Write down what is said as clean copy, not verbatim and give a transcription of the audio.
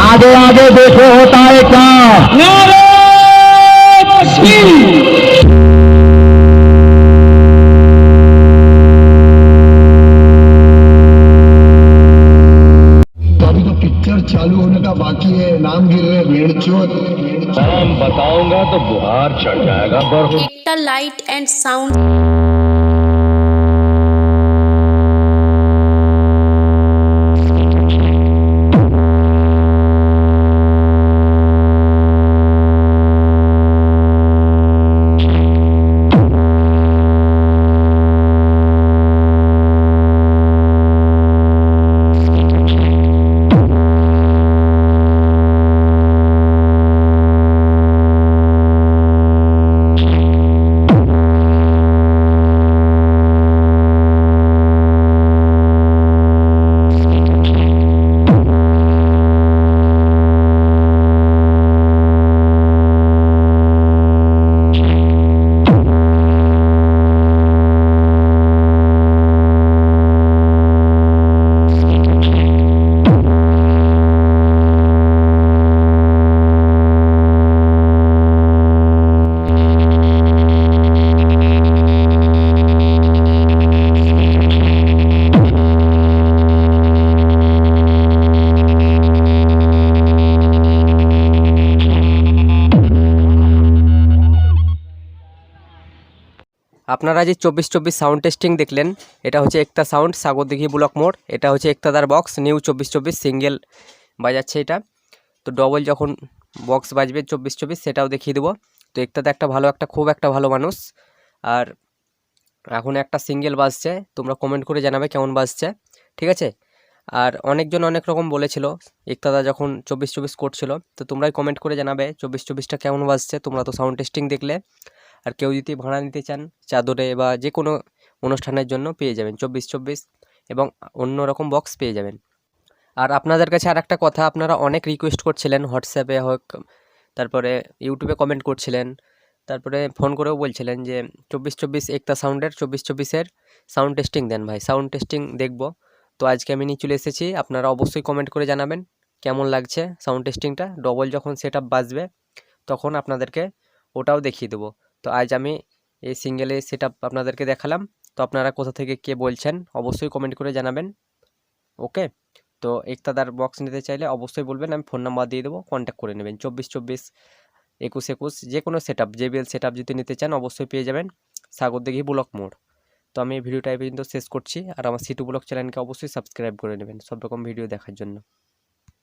आगे आगे देखो होता है क्या। पिक्चर चालू होने का बाकी है, नाम गिर रहे भेड़चोद। नाम बताऊंगा तो बुहार चढ़ जाएगा। एकता लाइट एंड साउंड। আপনারা যে 24-24 সাউন্ড টেস্টিং দেখলেন, এটা হচ্ছে একতা সাউন্ড সাগরদিঘি ব্লক মোড়। এটা হচ্ছে একতাদার বক্স নিউ 24-24 সিঙ্গেল বাজাচ্ছে এটা। তো ডবল যখন বক্স বাজবে 24-24 সেটাও দেখিয়ে দেবো। তো একতাদা একটা ভালো খুব একটা ভালো মানুষ। আর এখন একটা সিঙ্গেল বাজছে, তোমরা কমেন্ট করে জানাবে কেমন বাজছে, ঠিক আছে। আর অনেকজন অনেক রকম বলেছিল একতাদা যখন 24-24 করছিল, তো তোমরাই কমেন্ট করে জানাবে 24-24টা কেমন বাজছে। তোমরা তো সাউন্ড টেস্টিং দেখলে। আর কেউ যদি ভাড়া নিতে চান চাদরে বা যে কোনো অনুষ্ঠানের জন্য পেয়ে যাবেন 24-24 এবং অন্য রকম বক্স পেয়ে যাবেন। আর আপনাদের কাছে আর একটা কথা, আপনারা অনেক রিকোয়েস্ট করছিলেন হোয়াটসঅ্যাপে হোক, তারপরে ইউটিউবে কমেন্ট করছিলেন, তারপরে ফোন করেও বলছিলেন যে 24-24 একতা সাউন্ডের 24-24-এর সাউন্ড টেস্টিং দেন ভাই, সাউন্ড টেস্টিং দেখব। তো আজকে আমি নিয়ে চলে এসেছি। আপনারা অবশ্যই কমেন্ট করে জানাবেন কেমন লাগছে সাউন্ড টেস্টিংটা। ডবল যখন সেট আপ বাজবে তখন আপনাদেরকে ওটাও দেখিয়ে দেবো। তো আজ আমি এই সিঙ্গেলে সেট আপ আপনাদেরকে দেখালাম। তো আপনারা কোথা থেকে কে বলছেন অবশ্যই কমেন্ট করে জানাবেন। ওকে, তো একতাদার বক্স নিতে চাইলে অবশ্যই বলবেন, আমি ফোন নাম্বার দিয়ে দেবো, কন্ট্যাক্ট করে নেবেন। 24-24 21-21 যে কোনো set up JBL set up যদি নিতে চান অবশ্যই পেয়ে যাবেন সাগরদিঘি ব্লক মোড়। তো আমি এই ভিডিওটা এই পর্যন্ত শেষ করছি। আর আমার সিটু ব্লগ চ্যানেলকে অবশ্যই সাবস্ক্রাইব করে নেবেন সব রকম ভিডিও দেখার জন্য।